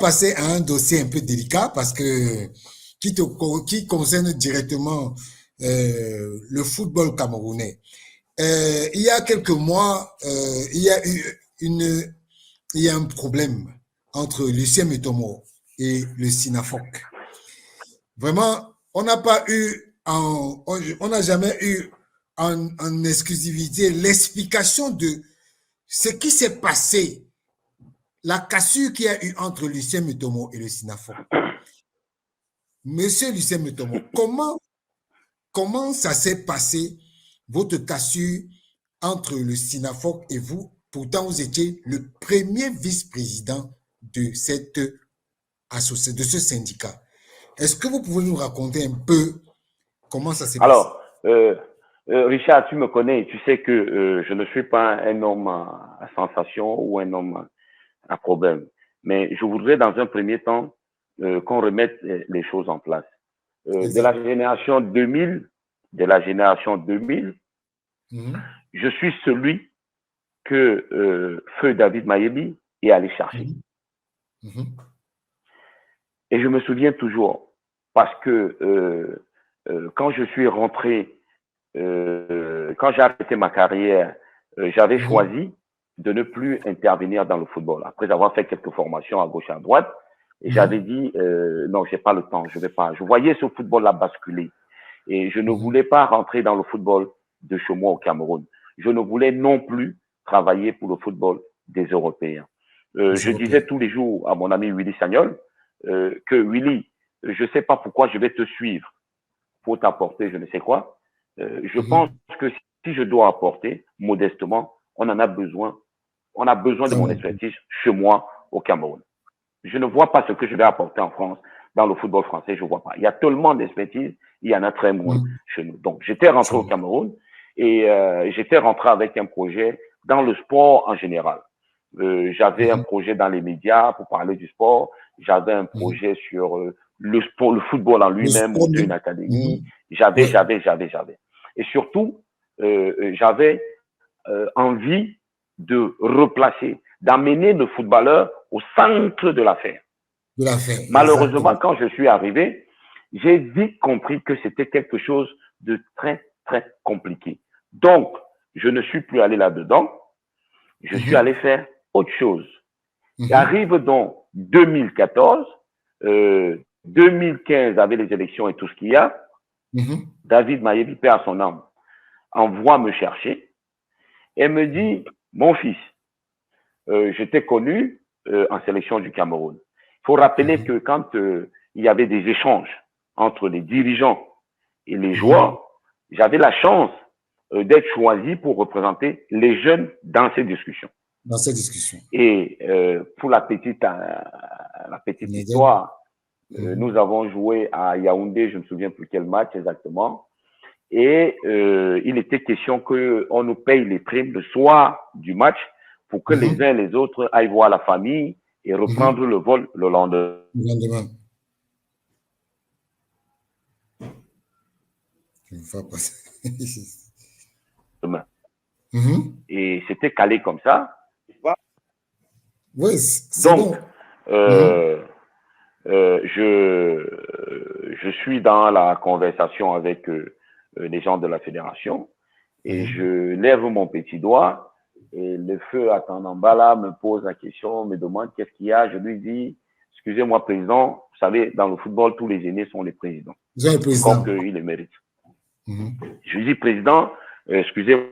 passer à un dossier un peu délicat parce que qui concerne directement le football camerounais. Il y a quelques mois, il y a un problème entre Lucien Mettomo et le Sinafoc. Vraiment, on n'a pas eu, on n'a jamais eu en exclusivité l'explication de ce qui s'est passé, la cassure qu'il y a eu entre Lucien Mettomo et le Sinafoc. Monsieur Lucien Mettomo, comment ça s'est passé, votre cassure entre le Sinafoc et vous? Pourtant, vous étiez le premier vice-président de cette association, de ce syndicat. Est-ce que vous pouvez nous raconter un peu comment ça s'est passé? Alors, Richard, tu me connais, tu sais que je ne suis pas un homme à sensation ou un homme à problème. Mais je voudrais dans un premier temps qu'on remette les choses en place. De la génération 2000, je suis celui que Feu David Mayebi est allé chercher. Et je me souviens toujours, parce que quand je suis rentré, quand j'ai arrêté ma carrière, j'avais choisi de ne plus intervenir dans le football. Après avoir fait quelques formations à gauche et à droite, et j'avais dit, non, j'ai pas le temps, je vais pas. Je voyais ce football-là basculer. Et je ne voulais pas rentrer dans le football de chez moi au Cameroun. Je ne voulais non plus travailler pour le football des Européens. Je disais tous les jours à mon ami Willy Sagnol que Willy, je sais pas pourquoi je vais te suivre pour t'apporter je ne sais quoi. Je pense que si je dois apporter modestement, on en a besoin. On a besoin de mon expertise chez moi au Cameroun. Je ne vois pas ce que je vais apporter en France dans le football français, je ne vois pas. Il y a tellement d'expertise, il y en a très moins chez nous. Donc, j'étais rentré au Cameroun et j'étais rentré avec un projet dans le sport en général. J'avais un projet dans les médias pour parler du sport. J'avais un projet sur le sport, le football en lui-même, monter une académie. J'avais. Et surtout, j'avais envie de replacer, d'amener le footballeur au centre de l'affaire. Malheureusement, quand je suis arrivé, j'ai vite compris que c'était quelque chose de très, très compliqué. Donc, je ne suis plus allé là-dedans. Je suis allé faire autre chose. Et arrive donc 2014, 2015 avec les élections et tout ce qu'il y a, David Mayebi, paix à son âme, envoie me chercher et me dit, mon fils, je t'ai connu en sélection du Cameroun. Il faut rappeler que quand il y avait des échanges entre les dirigeants et les joueurs, j'avais la chance d'être choisi pour représenter les jeunes dans ces discussions. Et pour la petite histoire, nous avons joué à Yaoundé, je ne me souviens plus quel match exactement, et il était question qu'on nous paye les primes le soir du match pour que les uns et les autres aillent voir la famille et reprendre le vol le lendemain. Et c'était calé comme ça. Oui, donc, je suis dans la conversation avec les gens de la fédération et je lève mon petit doigt et le feu Atandambala me pose la question, me demande qu'est-ce qu'il y a. Je lui dis, excusez-moi, président, vous savez, dans le football, tous les aînés sont les présidents. Comme qu'ils le méritent. Je lui dis, président, excusez-moi.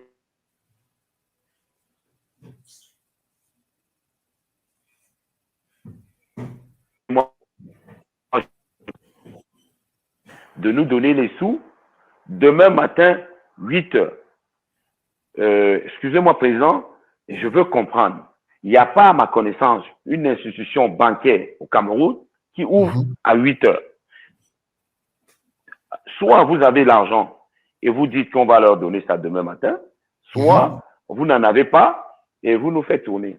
De nous donner les sous demain matin, 8 heures. Excusez-moi, président, je veux comprendre. Il n'y a pas, à ma connaissance, une institution bancaire au Cameroun qui ouvre à 8 heures. Soit vous avez l'argent et vous dites qu'on va leur donner ça demain matin, soit vous n'en avez pas et vous nous faites tourner.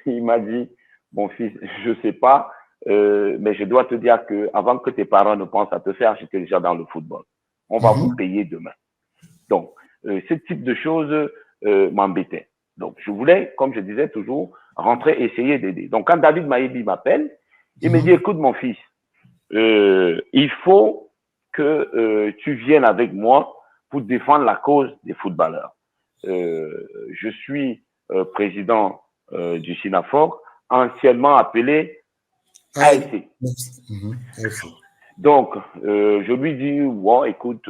Il m'a dit, mon fils, je ne sais pas, mais je dois te dire que avant que tes parents ne pensent à te faire, j'étais déjà dans le football. On va vous payer demain. Donc, ce type de choses m'embêtait. Donc, je voulais, comme je disais toujours, rentrer, essayer d'aider. Donc, quand David Mayebi m'appelle, Il me dit, écoute mon fils, il faut que tu viennes avec moi pour défendre la cause des footballeurs. Je suis président du SINAFOR, anciennement appelé AFC. Donc, je lui dis, bon, écoute,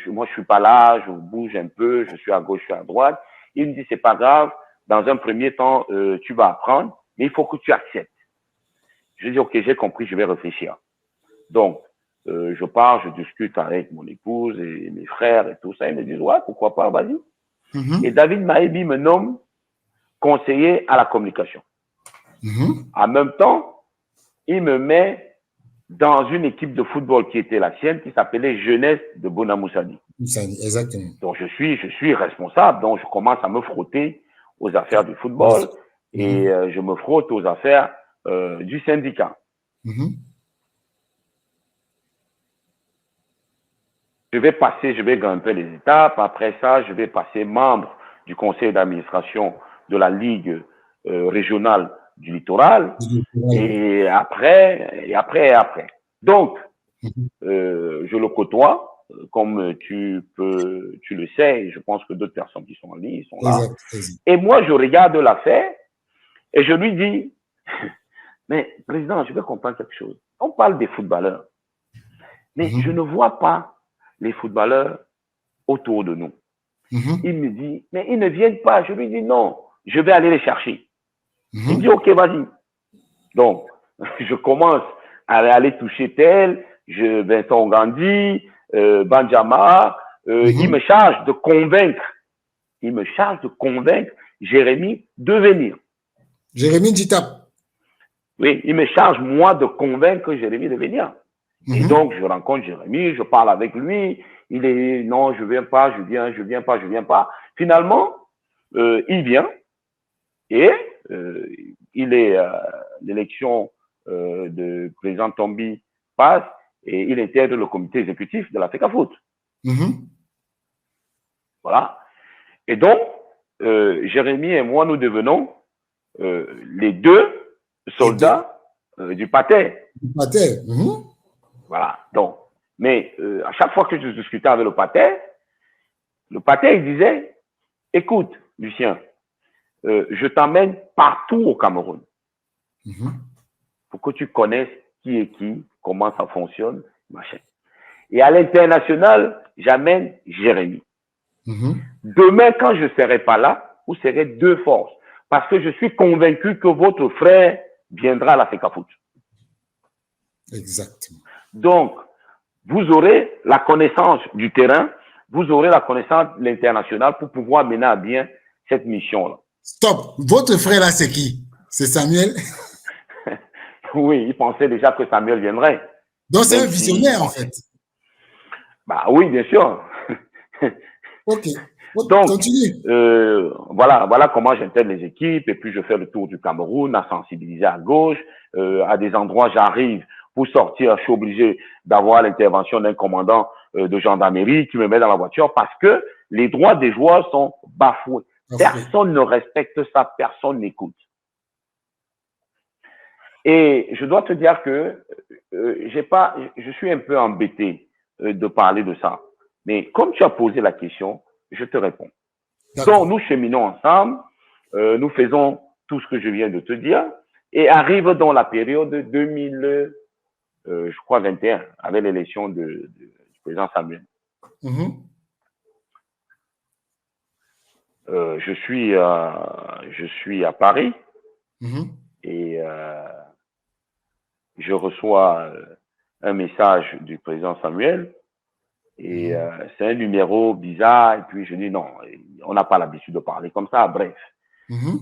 moi, je suis pas là, je bouge un peu, je suis à gauche, je suis à droite. Il me dit, c'est pas grave, dans un premier temps, tu vas apprendre, mais il faut que tu acceptes. Je dis, ok, j'ai compris, je vais réfléchir. Donc, je pars, je discute avec mon épouse et mes frères et tout ça. Ils me disent, ouais, pourquoi pas, vas-y. Et David Mahébi me nomme conseiller à la communication. En même temps, il me met dans une équipe de football qui était la sienne, qui s'appelait Jeunesse de Bonamoussadi. Exactement. Donc, je suis responsable, donc je commence à me frotter aux affaires du football et je me frotte aux affaires du syndicat. Je vais grimper les étapes. Après ça, je vais passer membre du conseil d'administration de la Ligue régionale du littoral. Et après. Donc, je le côtoie, comme tu le sais, et je pense que d'autres personnes qui sont en ligne sont là. Exact. Et moi, je regarde l'affaire et je lui dis, mais président, je veux comprendre quelque chose. On parle des footballeurs, mais je ne vois pas les footballeurs autour de nous. Il me dit, mais ils ne viennent pas. Je lui dis, non, je vais aller les chercher. Il me dit, ok, vas-y. Donc, je commence à aller toucher tel, Vincent Gandhi, Banjama. Il me charge de convaincre. Jérémy de venir. Jérémy Djitap. Oui, il me charge, moi, de convaincre Jérémy de venir. Et donc, je rencontre Jérémy, je parle avec lui. Il est, non, je viens pas, je viens pas. Finalement, il vient et il est, l'élection de président Tombi passe et il intègre le comité exécutif de la FECAFOOT. Voilà. Et donc, Jérémy et moi, nous devenons les deux soldats du Pathé. Voilà. Donc, mais à chaque fois que je discutais avec le Pathé, il disait, écoute, Lucien, je t'emmène partout au Cameroun pour que tu connaisses qui est qui, comment ça fonctionne, machin. Et à l'international, j'amène Jérémy. Demain, quand je ne serai pas là, vous serez deux forces. Parce que je suis convaincu que votre frère viendra à la FECAFOOT. Exactement. Donc, vous aurez la connaissance du terrain, vous aurez la connaissance de l'international pour pouvoir mener à bien cette mission-là. Stop. Votre frère là, c'est qui? C'est Samuel? Oui, il pensait déjà que Samuel viendrait. Donc, c'est un visionnaire, en fait. Bah oui, bien sûr. Ok. Donc, continue. Voilà comment j'intègre les équipes et puis je fais le tour du Cameroun, à sensibiliser à gauche. À des endroits, j'arrive pour sortir, je suis obligé d'avoir l'intervention d'un commandant de gendarmerie qui me met dans la voiture parce que les droits des joueurs sont bafoués. Personne ne respecte ça, personne n'écoute. Et je dois te dire que je suis un peu embêté de parler de ça. Mais comme tu as posé la question, je te réponds. Donc, nous cheminons ensemble, nous faisons tout ce que je viens de te dire, et arrive dans la période 2021, avec l'élection du président Samuel. Je suis à Paris et je reçois un message du président Samuel. Et c'est un numéro bizarre. Et puis je dis non, on n'a pas l'habitude de parler comme ça. Bref.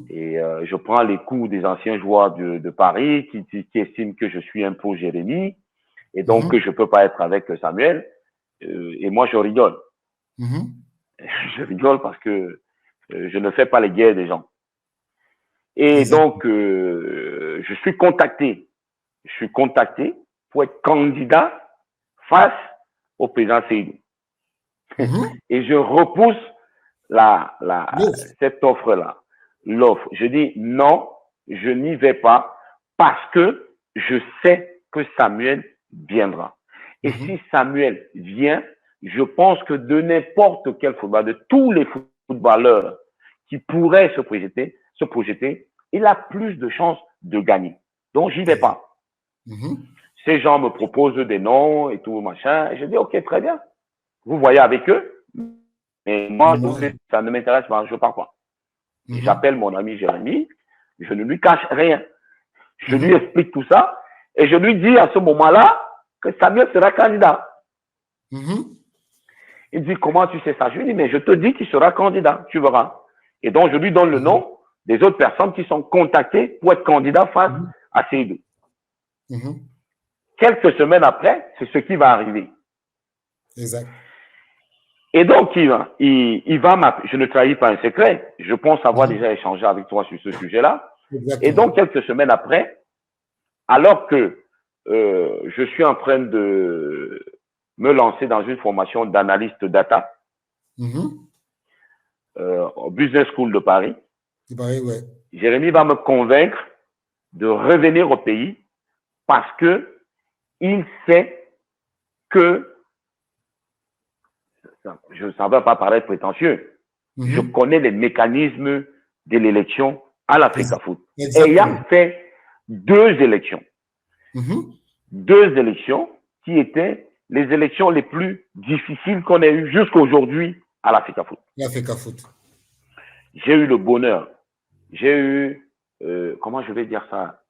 Et je prends les coups des anciens joueurs de Paris qui estiment que je suis un pro Jérémy et donc que je peux pas être avec Samuel. Et moi, je rigole. Je rigole parce que je ne fais pas les guerres des gens. Et donc, je suis contacté. Je suis contacté pour être candidat face au président Seydou. Et je repousse cette offre-là. L'offre. Je dis non, je n'y vais pas parce que je sais que Samuel viendra. Et Mhm. si Samuel vient, je pense que de n'importe quel footballeur, de tous les footballeurs qui pourraient se projeter, il a plus de chances de gagner. Donc, j'y vais pas. Mhm. Ces gens me proposent des noms et tout, machin. Et je dis, OK, très bien. Vous voyez avec eux. Mais moi, Moi, ça ne m'intéresse pas. Je pars pas. Et mhm. j'appelle mon ami Jérémy. Je ne lui cache rien. Je lui Mhm. explique tout ça. Et je lui dis à ce moment-là que Samuel sera candidat. Mhm. Il dit, comment tu sais ça? Je lui dis, mais je te dis qu'il sera candidat. Tu verras. Et donc, je lui donne le Mhm. nom des autres personnes qui sont contactées pour être candidats face Mhm. à ces deux. Mhm. Quelques semaines après, c'est ce qui va arriver. Exact. Et donc, il va m'appeler. Je ne trahis pas un secret. Je pense avoir Mhm. déjà échangé avec toi sur ce sujet-là. Et Exactement. donc, quelques semaines après, alors que je suis en train de me lancer dans une formation d'analyste data Mhm. au Business School de Paris, Il paraît, ouais. Jérémy va me convaincre de revenir au pays parce que il sait que, ça ne va pas paraître prétentieux, je Mhm. connais les mécanismes de l'élection à l'Africa Foot. Ayant Exactement. fait deux élections Mhm. qui étaient les élections les plus difficiles qu'on ait eues jusqu'à aujourd'hui à l'Africa Foot. Il a fait qu'à foot. J'ai eu le bonheur, j'ai eu, comment je vais dire ça,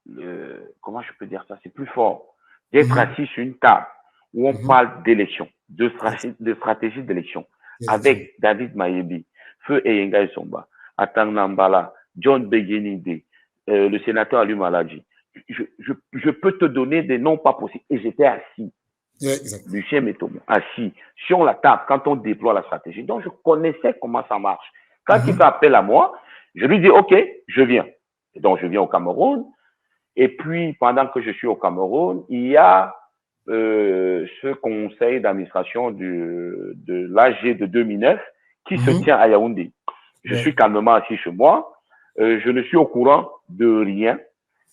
comment je peux dire ça, c'est plus fort, d'être Mhm. assis sur une table où on Mhm. parle d'élection, Yes. de stratégie d'élection, Élection. avec David Mayebi, Feu Eyenga Somba, Atang Nambala, John Beginide, le sénateur Alu Maladji. Je peux te donner des noms pas possibles. Et j'étais assis, Ouais, exact. Lucien Metomo, assis sur la table quand on déploie la stratégie. Donc, je connaissais comment ça marche. Quand il fait Mhm. appel à moi, je lui dis, OK, je viens. Et donc, je viens au Cameroun. Et puis, pendant que je suis au Cameroun, il y a ce conseil d'administration de l'AG de 2009 qui se Mhm. tient à Yaoundé. Je Ouais. suis calmement assis chez moi. Je ne suis au courant de rien.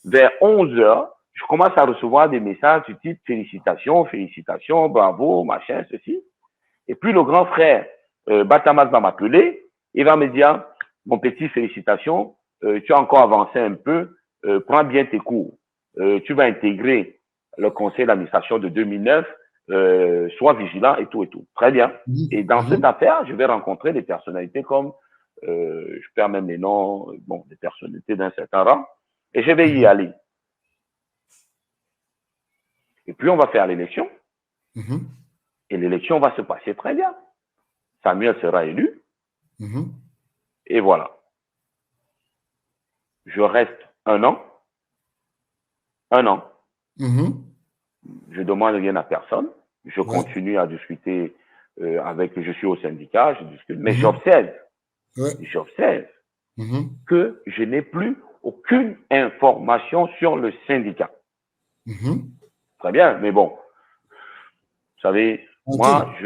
Vers 11 heures, je commence à recevoir des messages du type félicitations, félicitations, bravo, machin, ceci. Et puis le grand frère Batamas va m'appeler. Il va me dire, mon petit, félicitations, tu as encore avancé un peu, prends bien tes cours. Tu vas intégrer le conseil d'administration de 2009, sois vigilant et tout et tout. Très bien. Et Mhm. dans cette Mhm. affaire, je vais rencontrer des personnalités comme, je perds même les noms, bon, des personnalités d'un certain rang, et je vais y Mhm. aller. Et puis on va faire l'élection, Mhm. et l'élection va se passer très bien. Samuel sera élu, Mhm. et voilà. Je reste un an. Mhm. Je demande rien à personne. Je Ouais. continue à discuter je suis au syndicat, je discute, mais Mhm. Ouais. j'observe Mhm. que je n'ai plus aucune information sur le syndicat. Mhm. Très bien, mais bon, vous savez, moi, Tranquille.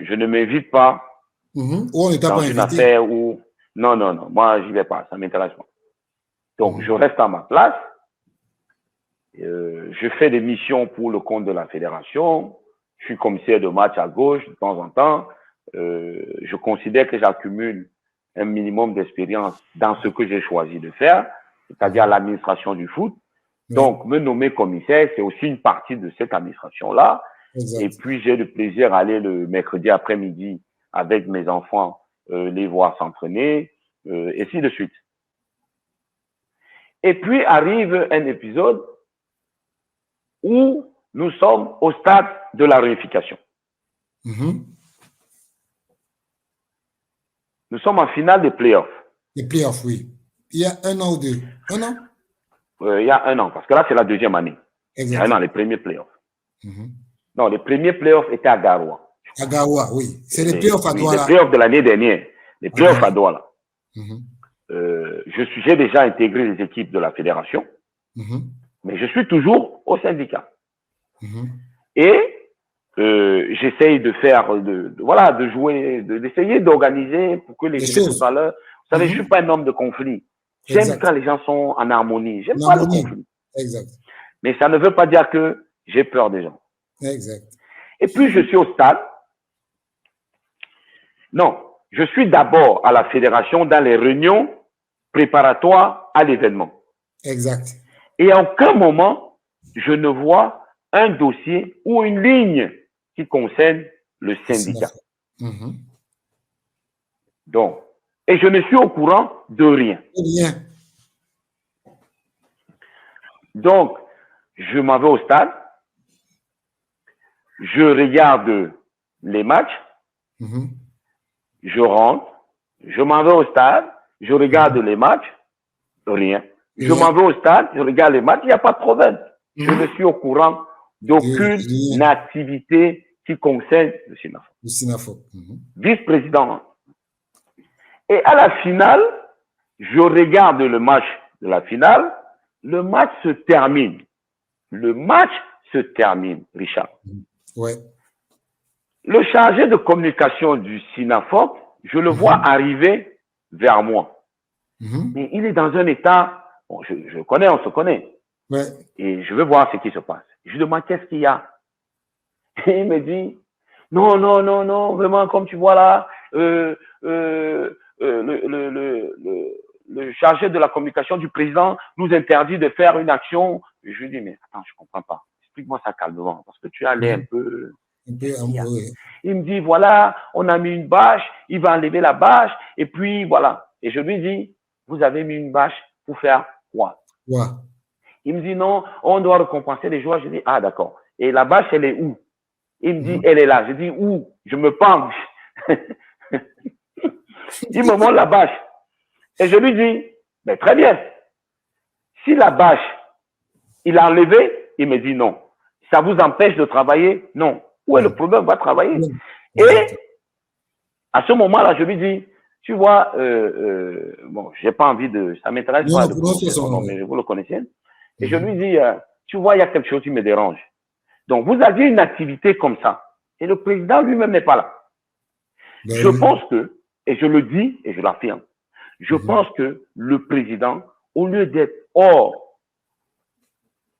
je ne m'invite pas Mhm. Ou on ne t'a dans pas une invité. affaire où, non, non, non, moi, j'y vais pas, ça m'intéresse pas. Donc, je Mhm. reste à ma place. Je fais des missions pour le compte de la fédération. Je suis commissaire de match à gauche de temps en temps. Je considère que j'accumule un minimum d'expérience dans ce que j'ai choisi de faire, c'est-à-dire Mhm. l'administration du foot. Ouais. Donc, me nommer commissaire, c'est aussi une partie de cette administration-là. Et Exact. puis, j'ai le plaisir d'aller le mercredi après-midi avec mes enfants, les voir s'entraîner, et ainsi de suite. Et puis arrive un épisode où nous sommes au stade de la réunification. Mhm. Nous sommes en finale des playoffs. Les playoffs, oui. Il y a un an ou deux. Un an? Il y a un an, parce que là, c'est la deuxième année. Il y a un an, Exactement. les premiers playoffs. Mhm. Non, les premiers playoffs étaient à Garoua. À Garoua, oui. C'est les playoffs à Oui, les Douala. playoffs de l'année dernière. Les À playoffs Douala. à Douala. Mhm. J'ai déjà intégré les équipes de la fédération, Mhm. mais je suis toujours au syndicat. Mhm. Et j'essaye de faire, voilà, de jouer, d'essayer d'organiser pour que Les les choses. footballeurs, vous savez, je suis Mhm. pas un homme de conflit. J'aime Exact. quand les gens sont en harmonie. J'aime En pas le harmonie. conflit. Exact. Mais ça ne veut pas dire que j'ai peur des gens. Exact. Et puis, je suis au stade. Non, je suis d'abord à la fédération dans les réunions préparatoires à l'événement. Exact. Et à aucun moment, je ne vois un dossier ou une ligne qui concerne le syndicat. Donc, et je ne suis au courant de rien. Rien. Donc, je m'en vais au stade, je regarde les matchs, je rentre, je m'en vais au stade, je regarde les matchs, rien. Je m'en vais au stade, je regarde les matchs, il n'y a pas de problème. Je ne suis au courant d'aucune activité qui concerne le SINAFOC. Le SINAFOC. Vice-président. Et à la finale, je regarde le match de la finale, le match se termine. Le match se termine, Richard. Ouais. Le chargé de communication du SINAFOC, je le vois arriver vers moi. Mais il est dans un état, bon, je connais, on se connaît. Ouais. Et je veux voir ce qui se passe. Je lui demande qu'est-ce qu'il y a. Et il me dit, non, non, non, non, vraiment, comme tu vois là, le chargé de la communication du président nous interdit de faire une action. Et je lui dis, mais attends, je comprends pas. Explique-moi ça calmement, parce que tu as l'air un peu amoureux. Il me dit, voilà, on a mis une bâche, il va enlever la bâche, et puis voilà. Et je lui dis, vous avez mis une bâche pour faire quoi? Ouais. Il me dit, non, on doit récompenser les joueurs. Je dis, ah d'accord. Et la bâche, elle est où? Il me dit, elle est là. Je dis, où? Je me penche. Il me montre la bâche. Et je lui dis, mais très bien. Si la bâche, il a enlevé, il me dit non. Ça vous empêche de travailler? Non. Où est le problème? On va travailler. Et à ce moment-là, je lui dis, tu vois, bon, j'ai pas envie de, ça m'intéresse pas de prononcer son nom, mais vous le connaissez. Et je lui dis, tu vois, il y a quelque chose qui me dérange. Donc, vous aviez une activité comme ça. Et le président lui-même n'est pas là. Je pense que, et je le dis et je l'affirme, je pense que le président, au lieu d'être hors,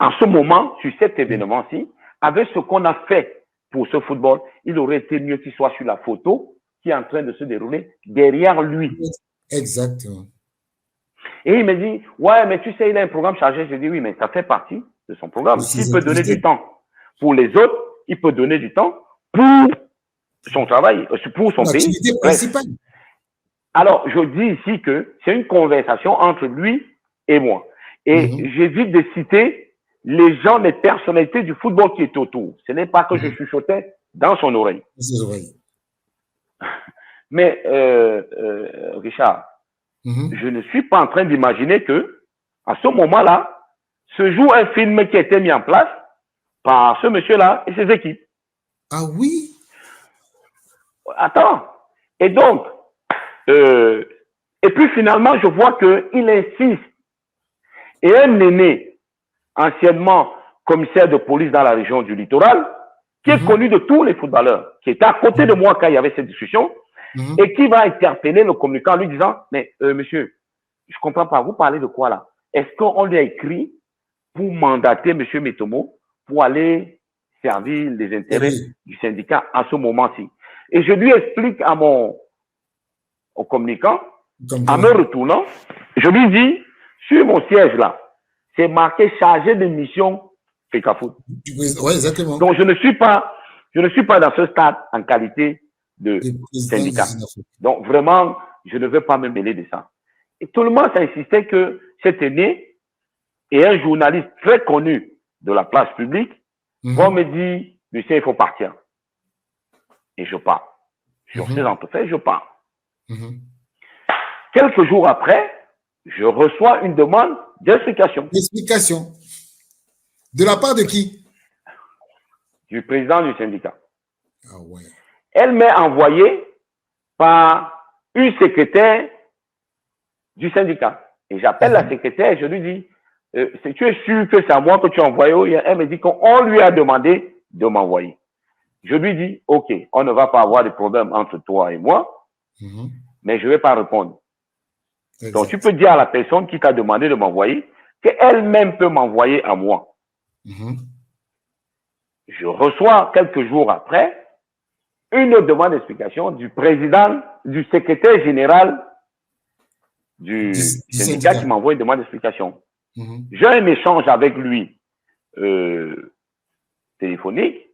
en ce moment, sur cet événement-ci, avec ce qu'on a fait pour ce football, il aurait été mieux qu'il soit sur la photo qui est en train de se dérouler derrière lui. Exactement. Et il me dit, ouais, mais tu sais, il a un programme chargé. Je dis, oui, mais ça fait partie de son programme. S'il peut donner du temps pour les autres, il peut donner du temps pour son travail, pour son pays. Principale. Alors, je dis ici que c'est une conversation entre lui et moi. Et j'évite de citer les gens, les personnalités du football qui étaient autour. Ce n'est pas que je chuchotais dans son oreille. Mais, Richard, je ne suis pas en train d'imaginer que, à ce moment-là, se joue un film qui a été mis en place par ce monsieur-là et ses équipes. Ah oui? Attends. Et donc, et puis finalement, je vois qu'il insiste. Et un aîné, anciennement commissaire de police dans la région du littoral, qui est connu de tous les footballeurs, qui était à côté de moi quand il y avait cette discussion, et qui va interpeller le communicant en lui disant, mais monsieur, je comprends pas, vous parlez de quoi là? Est-ce qu'on lui a écrit pour mandater monsieur Metomo pour aller servir les intérêts du syndicat à ce moment-ci? Et je lui explique au communicant, en me retournant, je lui dis, sur mon siège là, c'est marqué chargé de mission FECAFOOT. Oui, exactement. Donc je ne suis pas dans ce stade en qualité de syndicat. Donc vraiment, je ne veux pas me mêler de ça. Et tout le monde insistait que cet aîné et un journaliste très connu de la place publique vont me dire, Lucien, il faut partir. Et je pars. Sur ces entrefaits, je pars. Quelques jours après, je reçois une demande d'explication. Explication. De la part de qui? Du président du syndicat. Ah ouais. Elle m'est envoyée par une secrétaire du syndicat. Et j'appelle la secrétaire et je lui dis, si tu es sûr que c'est à moi que tu as envoyé, elle me dit qu'on lui a demandé de m'envoyer. Je lui dis, OK, on ne va pas avoir de problème entre toi et moi, mais je ne vais pas répondre. Donc, tu peux dire à la personne qui t'a demandé de m'envoyer qu'elle-même peut m'envoyer à moi. Je reçois quelques jours après une autre demande d'explication du président, du secrétaire général du syndicat qui m'envoie une demande d'explication. J'ai un échange avec lui téléphonique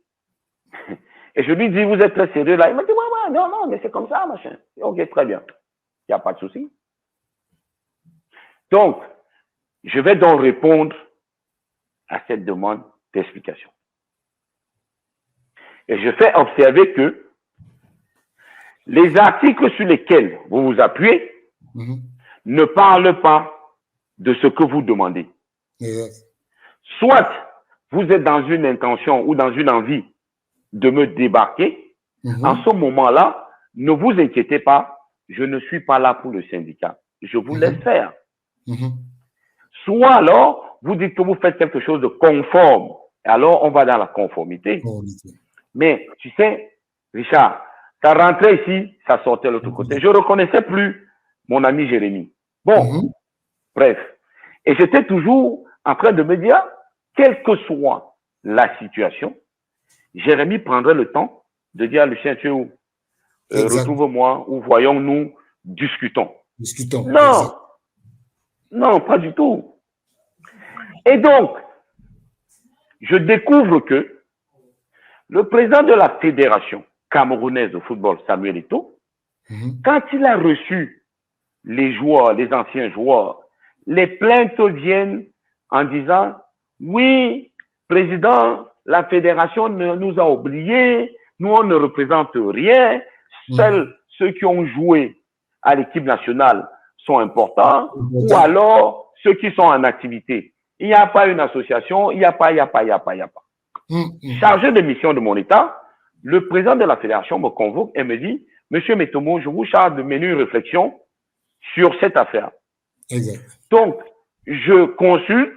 et je lui dis, vous êtes très sérieux là? Il m'a dit, ouais, non, mais c'est comme ça, machin. Ok, très bien. Il n'y a pas de souci. Donc, je vais donc répondre à cette demande d'explication. Et je fais observer que les articles sur lesquels vous vous appuyez ne parlent pas de ce que vous demandez. Soit vous êtes dans une intention ou dans une envie de me débarquer. En ce moment-là, ne vous inquiétez pas, je ne suis pas là pour le syndicat. Je vous laisse faire. Soit alors, vous dites que vous faites quelque chose de conforme. Et alors, on va dans la conformité. Mais, tu sais, Richard, ta rentrée ici, ça sortait de l'autre côté. Je ne reconnaissais plus mon ami Jérémy. Bon, bref. Et j'étais toujours en train de me dire, quelle que soit la situation, Jérémy prendrait le temps de dire à Lucien, tu es où? Retrouve-moi ou voyons-nous, discutons. Non, non, pas du tout. Et donc, je découvre que le président de la fédération camerounaise de football, Samuel Eto'o, quand il a reçu les joueurs, les anciens joueurs, les plaintes viennent en disant, oui, président, la fédération nous a oubliés, nous on ne représente rien, seuls ceux qui ont joué à l'équipe nationale sont importants, ou alors ceux qui sont en activité. Il n'y a pas une association, il n'y a pas. Chargé de mission de mon État, le président de la fédération me convoque et me dit, Monsieur Metomo, je vous charge de mener une réflexion sur cette affaire. Donc, je consulte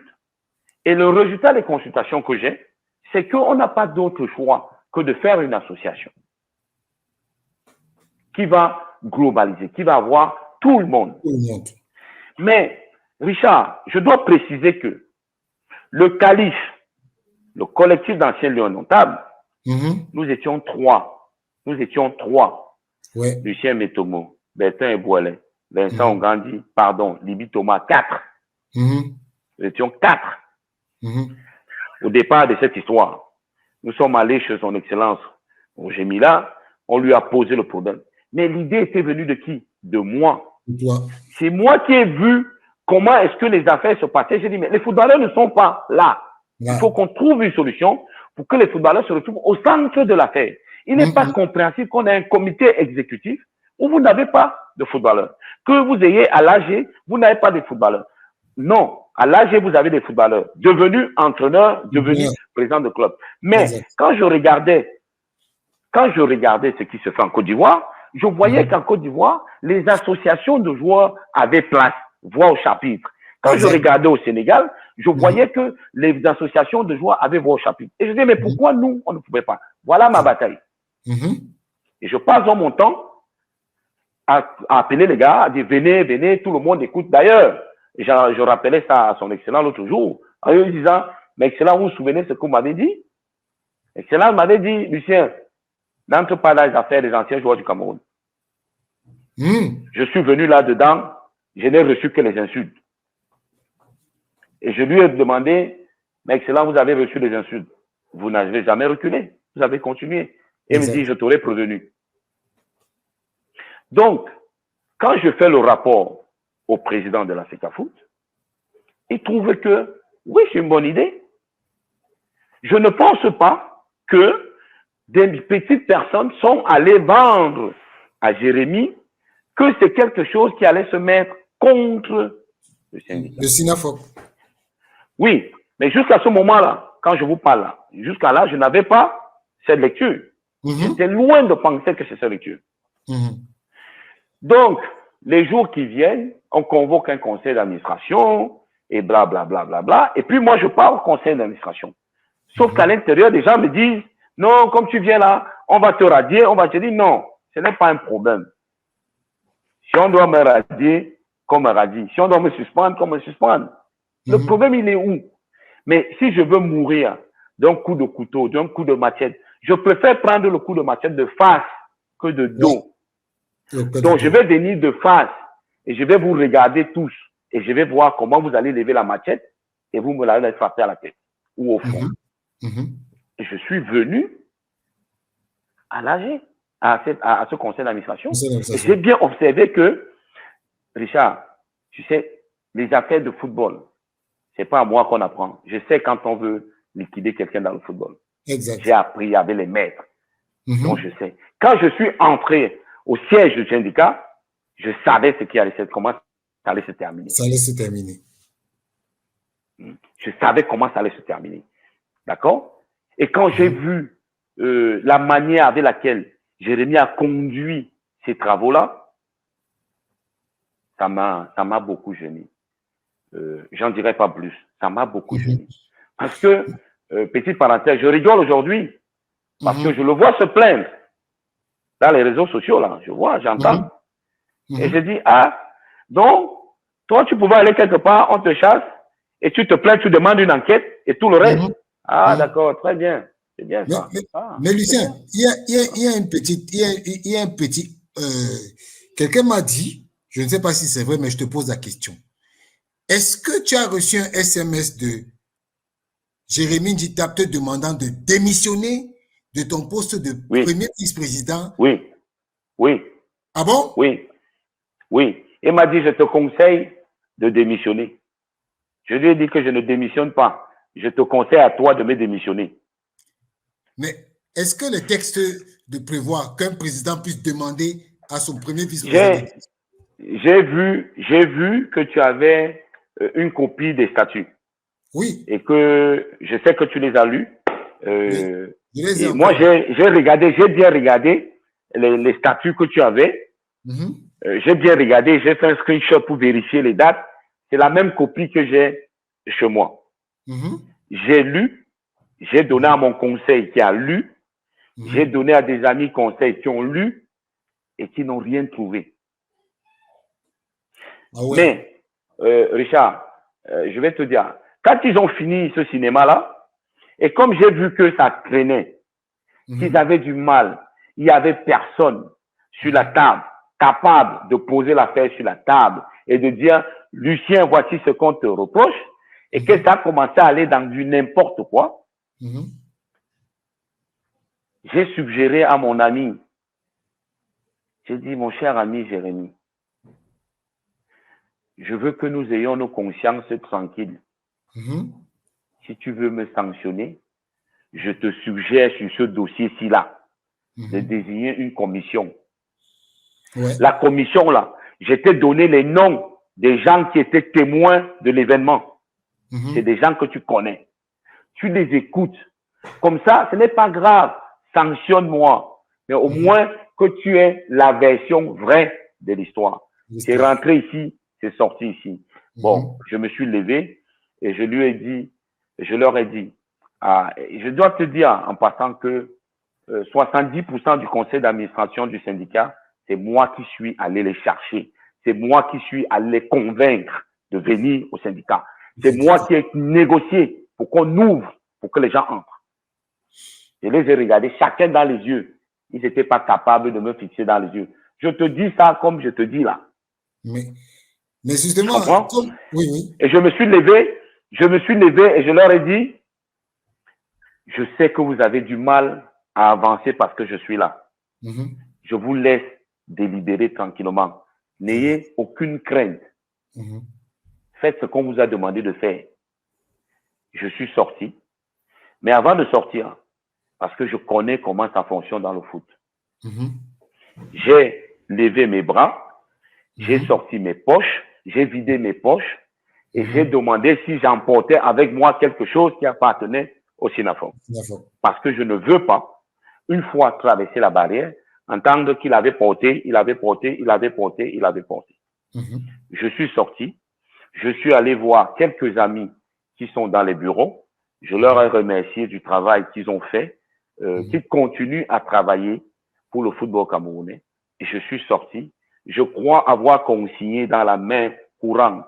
et le résultat des consultations que j'ai, c'est qu'on n'a pas d'autre choix que de faire une association qui va globaliser, qui va avoir tout le monde. Mais, Richard, je dois préciser que le calife, le collectif d'anciens lions notables, nous étions trois. Ouais. Lucien Metomo, Bertin Eboualé, Vincent Ongandi, Libi Thomas, 4. Nous étions 4. Au départ de cette histoire, nous sommes allés chez son excellence Roger Mila, on lui a posé le problème. Mais l'idée était venue de qui? De moi. C'est moi qui ai vu comment est-ce que les affaires se passaient. J'ai dit, mais les footballeurs ne sont pas là. Il faut qu'on trouve une solution pour que les footballeurs se retrouvent au centre de l'affaire. Il n'est pas compréhensible qu'on ait un comité exécutif où vous n'avez pas de footballeurs. Que vous ayez à l'AG, vous n'avez pas de footballeurs. Non, à l'AG, vous avez des footballeurs devenus entraîneurs, devenus présidents de club. Mais quand je regardais ce qui se fait en Côte d'Ivoire, je voyais qu'en Côte d'Ivoire, les associations de joueurs avaient place, voix au chapitre. Quand je regardais au Sénégal, je voyais que les associations de joueurs avaient voix au chapitre. Et je disais, mais pourquoi nous, on ne pouvait pas? Voilà ma bataille. Et je passe dans mon temps à appeler les gars, à dire, venez, tout le monde écoute. D'ailleurs, je rappelais ça à son excellent l'autre jour, en lui disant, mais excellent, vous vous souvenez de ce que vous m'avez dit? Excellent m'avait dit, Lucien, n'entre pas dans les affaires des anciens joueurs du Cameroun. Je suis venu là-dedans, je n'ai reçu que les insultes. Et je lui ai demandé, mais excellent, vous avez reçu les insultes. Vous n'avez jamais reculé. Vous avez continué. Et il me dit, je t'aurais prévenu. Donc, quand je fais le rapport au président de la FECAFOOT, il trouve que, oui, c'est une bonne idée. Je ne pense pas que des petites personnes sont allées vendre à Jérémy que c'est quelque chose qui allait se mettre contre le syndicat. Le SINAFOC. Oui, mais jusqu'à ce moment-là, quand je vous parle là, jusqu'à là, je n'avais pas cette lecture. J'étais loin de penser que c'est cette lecture. Donc, les jours qui viennent, on convoque un conseil d'administration et blablabla. Et puis moi, je pars au conseil d'administration. Sauf qu'à l'intérieur, des gens me disent, non, comme tu viens là, on va te radier. On va te dire, non, ce n'est pas un problème. Si on doit me radier, qu'on me radie. Si on doit me suspendre, qu'on me suspende. Le problème, il est où? Mais si je veux mourir d'un coup de couteau, d'un coup de machette, je préfère prendre le coup de machette de face que de dos. Donc, je vais venir de face et je vais vous regarder tous et je vais voir comment vous allez lever la machette et vous me l'allez frapper à la tête ou au front. Et je suis venu à l'AG, à ce conseil d'administration. Et j'ai bien observé que, Richard, tu sais, les affaires de football, c'est pas à moi qu'on apprend. Je sais quand on veut liquider quelqu'un dans le football. J'ai appris avec les maîtres. Donc, je sais. Quand je suis entré au siège du syndicat, je savais comment ça allait se terminer. Ça allait se terminer. Je savais comment ça allait se terminer. D'accord? Et quand j'ai vu la manière avec laquelle Jérémie a conduit ces travaux-là, ça m'a beaucoup gêné. J'en dirai pas plus. Ça m'a beaucoup gêné. Parce que, petite parenthèse, je rigole aujourd'hui parce que je le vois se plaindre dans les réseaux sociaux, là. Je vois, j'entends. Et je dis, ah, donc, toi, tu pouvais aller quelque part, on te chasse, et tu te plains, tu demandes une enquête, et tout le reste. Ah, d'accord, très bien. C'est bien ça. Mais Lucien, il y a un petit, quelqu'un m'a dit, je ne sais pas si c'est vrai, mais je te pose la question. Est-ce que tu as reçu un SMS de Jérémie Ndjita te demandant de démissionner de ton poste de premier vice-président? Oui. Ah bon? Oui. Il m'a dit, je te conseille de démissionner. Je lui ai dit que je ne démissionne pas. Je te conseille à toi de me démissionner. Mais est-ce que le texte de prévoir qu'un président puisse demander à son premier vice-président? J'ai vu que tu avais une copie des statuts. Oui. Et que je sais que tu les as lus. Et moi, j'ai bien regardé les statuts que tu avais. J'ai bien regardé, j'ai fait un screenshot pour vérifier les dates. C'est la même copie que j'ai chez moi. J'ai lu, j'ai donné à mon conseil qui a lu, j'ai donné à des amis conseils qui ont lu et qui n'ont rien trouvé. Ah ouais. Mais, Richard, je vais te dire, quand ils ont fini ce cinéma-là, et comme j'ai vu que ça traînait, qu'ils avaient du mal, il n'y avait personne sur la table capable de poser l'affaire sur la table et de dire, Lucien, voici ce qu'on te reproche, et que ça a commencé à aller dans du n'importe quoi, j'ai suggéré à mon ami, j'ai dit, mon cher ami Jérémie, je veux que nous ayons nos consciences tranquilles. Si tu veux me sanctionner, je te suggère sur ce dossier-ci là de désigner une commission. La commission là, je t'ai donné les noms des gens qui étaient témoins de l'événement. C'est des gens que tu connais. Tu les écoutes. Comme ça, ce n'est pas grave. Sanctionne-moi. Mais au moins que tu aies la version vraie de l'histoire. C'est rentré ici, c'est sorti ici. Bon, je me suis levé et je leur ai dit, je dois te dire en passant que 70% du conseil d'administration du syndicat, c'est moi qui suis allé les chercher. C'est moi qui suis allé les convaincre de venir au syndicat. C'est moi qui ai négocié pour qu'on ouvre, pour que les gens entrent. Je les ai regardés chacun dans les yeux. Ils n'étaient pas capables de me fixer dans les yeux. Je te dis ça comme je te dis là. Mais justement, oui. Et je me suis levé et je leur ai dit, je sais que vous avez du mal à avancer parce que je suis là. Je vous laisse délibérer tranquillement. N'ayez aucune crainte. Faites ce qu'on vous a demandé de faire. Je suis sorti. Mais avant de sortir, parce que je connais comment ça fonctionne dans le foot, j'ai levé mes bras, j'ai sorti mes poches, j'ai vidé mes poches et j'ai demandé si j'emportais avec moi quelque chose qui appartenait au SINAFOC. Parce que je ne veux pas, une fois traversé la barrière, entendre qu'il avait porté. Je suis sorti, je suis allé voir quelques amis qui sont dans les bureaux. Je leur ai remercié du travail qu'ils ont fait, qu'ils continuent à travailler pour le football camerounais. Et je suis sorti. Je crois avoir consigné dans la main courante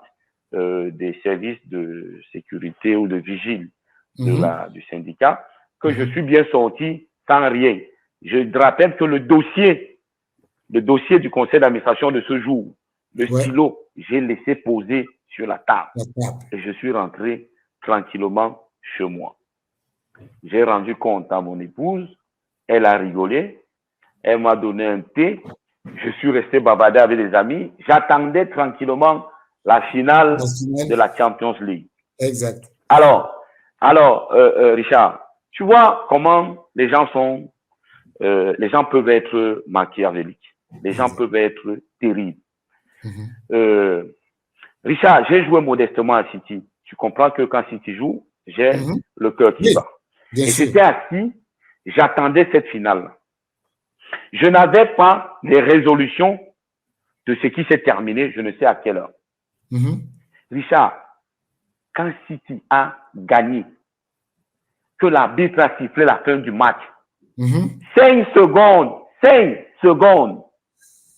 des services de sécurité ou de vigile du syndicat, que je suis bien sorti sans rien. Je rappelle que le dossier du conseil d'administration de ce jour, le stylo, j'ai laissé poser sur la table. Et je suis rentré tranquillement chez moi. J'ai rendu compte à mon épouse, elle a rigolé, elle m'a donné un thé, je suis resté bavarder avec des amis, j'attendais tranquillement la finale de la Champions League. Exact. Alors, Richard, tu vois comment les gens peuvent être machiavéliques, les gens peuvent être terribles. Richard, j'ai joué modestement à City. Tu comprends que quand City joue, j'ai le cœur qui bat. Et j'étais assis, j'attendais cette finale. Je n'avais pas les résolutions de ce qui s'est terminé, je ne sais à quelle heure. Richard, quand City a gagné, que l'arbitre a sifflé la fin du match, 5 secondes,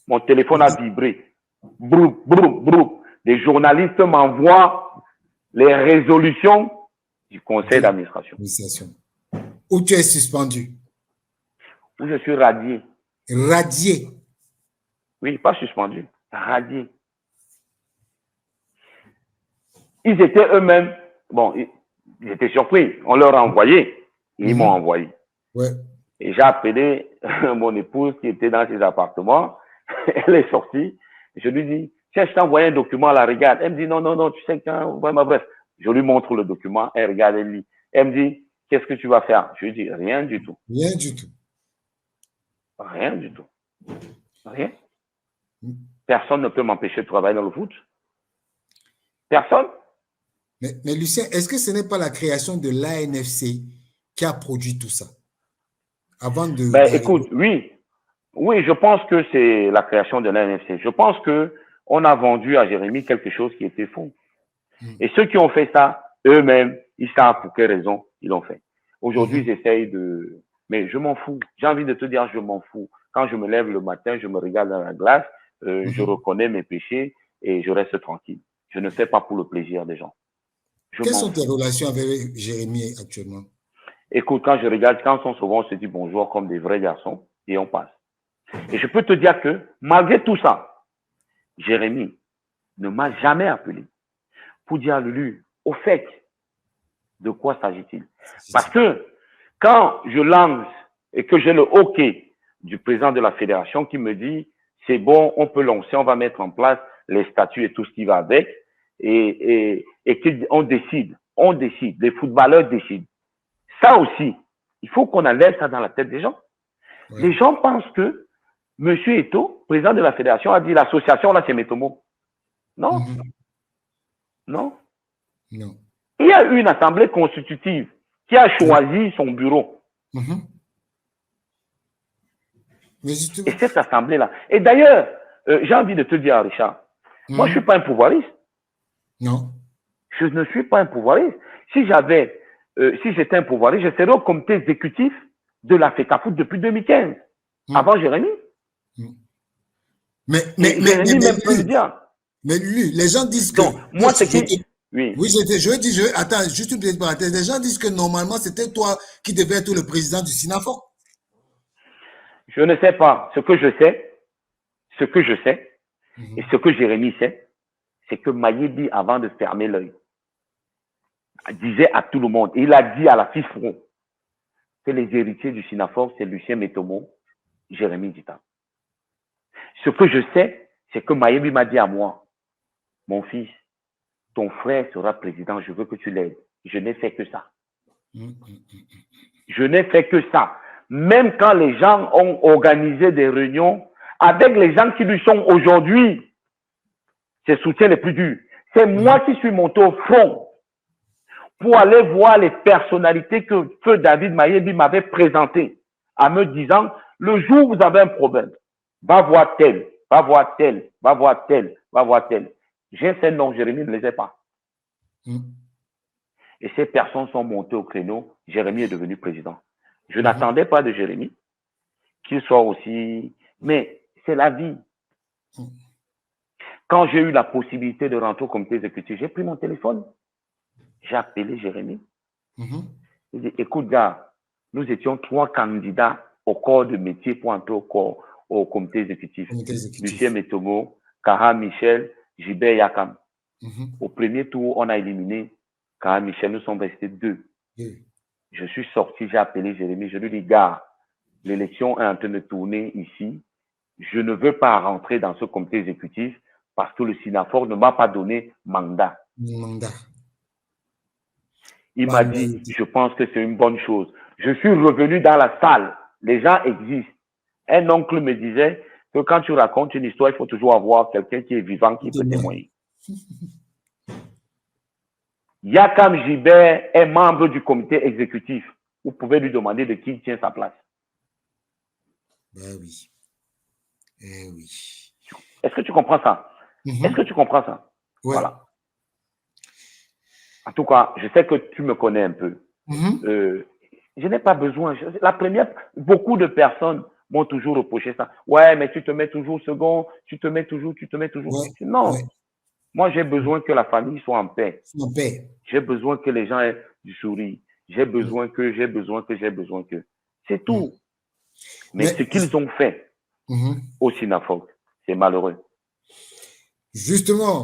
mon téléphone a vibré. Brou, brou, brou. Les journalistes m'envoient les résolutions du conseil d'administration. Où tu es suspendu? Où je suis radié. Radié? Oui, pas suspendu, radié. Ils étaient eux-mêmes, bon, ils étaient surpris. On leur a envoyé et ils m'ont envoyé. Et j'ai appelé mon épouse qui était dans ses appartements. Elle est sortie. Je lui dis, tiens, je t'ai envoyé un document, la regarde. Elle me dit, non, tu sais quand, bref. Je lui montre le document, elle regarde, elle lit. Elle me dit, qu'est-ce que tu vas faire? Je lui dis, rien du tout. Rien du tout. Rien du tout. Rien. Personne ne peut m'empêcher de travailler dans le foot. Personne. Mais Lucien, est-ce que ce n'est pas la création de l'ANFC qui a produit tout ça? Avant de. Écoute, oui, je pense que c'est la création de l'ANFC. Je pense qu'on a vendu à Jérémy quelque chose qui était faux. Et ceux qui ont fait ça, eux-mêmes, ils savent pour quelle raison ils l'ont fait. Aujourd'hui, ils essayent de... Mais je m'en fous. J'ai envie de te dire, je m'en fous. Quand je me lève le matin, je me regarde dans la glace, je reconnais mes péchés et je reste tranquille. Je ne fais pas pour le plaisir des gens. Quelles sont tes relations avec Jérémy actuellement? Écoute, quand je regarde, quand on souvent on se dit bonjour comme des vrais garçons et on passe. Et je peux te dire que malgré tout ça, Jérémy ne m'a jamais appelé pour dire à Lulu, au fait, de quoi s'agit-il? Parce que quand je lance et que j'ai le OK du président de la fédération qui me dit, c'est bon, on peut lancer, on va mettre en place les statuts et tout ce qui va avec, et qu'on décide, les footballeurs décident. Ça aussi, il faut qu'on enlève ça dans la tête des gens. Oui. Les gens pensent que M. Eto'o, président de la fédération, a dit l'association, là, c'est Metomo. Non. Non. Il y a eu une assemblée constitutive qui a choisi son bureau. Et cette assemblée-là. Et d'ailleurs, j'ai envie de te dire, Richard, moi, je ne suis pas un pouvoiriste. Non. Je ne suis pas un pouvoiriste. Si j'étais un pouvoiriste, je serais au comité exécutif de la FECAFOOT depuis 2015, avant Jérémy. Mais lui, les gens disent que... Donc, moi, c'est qui... Oui, attends, juste une petite parenthèse. Les gens disent que normalement, c'était toi qui devais être le président du SINAFOC. Je ne sais pas. Ce que je sais, et ce que Jérémy sait, c'est que Mayebi, avant de fermer l'œil, disait à tout le monde, il a dit à la FIFRO, que les héritiers du SINAFOC, c'est Lucien Metomo, Jérémy Dita. Ce que je sais, c'est que Mayebi m'a dit à moi, mon fils, ton frère sera président, je veux que tu l'aides. Je n'ai fait que ça. Je n'ai fait que ça. Même quand les gens ont organisé des réunions avec les gens qui lui sont aujourd'hui ses soutiens les plus durs. C'est moi qui suis monté au front pour aller voir les personnalités que Feu David Mayebi m'avait présentées en me disant, le jour où vous avez un problème, va voir tel, va voir tel, va voir tel, va voir tel. J'ai ces noms, Jérémy ne les a pas. Et ces personnes sont montées au créneau. Jérémy est devenu président. Je n'attendais pas de Jérémy qu'il soit aussi... Mais c'est la vie. quand j'ai eu la possibilité de rentrer au comité exécutif, j'ai pris mon téléphone, j'ai appelé Jérémy. J'ai dit, écoute, gars, nous étions 3 candidats au corps de métier pour entrer au comité exécutif. Lucien Metomo, Kara Michel, Gilbert Yakam. Au premier tour, on a éliminé Kara Michel, nous sommes restés 2. Je suis sorti, j'ai appelé Jérémy, je lui ai dit, gars, l'élection est en train de tourner ici. Je ne veux pas rentrer dans ce comité exécutif parce que le SINAFOR ne m'a pas donné mandat. Il m'a dit, je pense que c'est une bonne chose. Je suis revenu dans la salle. Les gens existent. Un oncle me disait que quand tu racontes une histoire, il faut toujours avoir quelqu'un qui est vivant qui peut témoigner. Yakam Gilbert est membre du comité exécutif. Vous pouvez lui demander de qui il tient sa place. Ben oui. Eh oui. Est-ce que tu comprends ça? Est-ce que tu comprends ça? Ouais. Voilà. En tout cas, je sais que tu me connais un peu. Je n'ai pas besoin. Beaucoup de personnes m'ont toujours reproché ça. Ouais, mais tu te mets toujours second, tu te mets toujours. Ouais. Non. Ouais. Moi, j'ai besoin que la famille soit en paix. En paix. J'ai besoin que les gens aient du sourire. J'ai besoin que. C'est tout. Mais ce qu'ils ont fait au SINAFOC, c'est malheureux. Justement,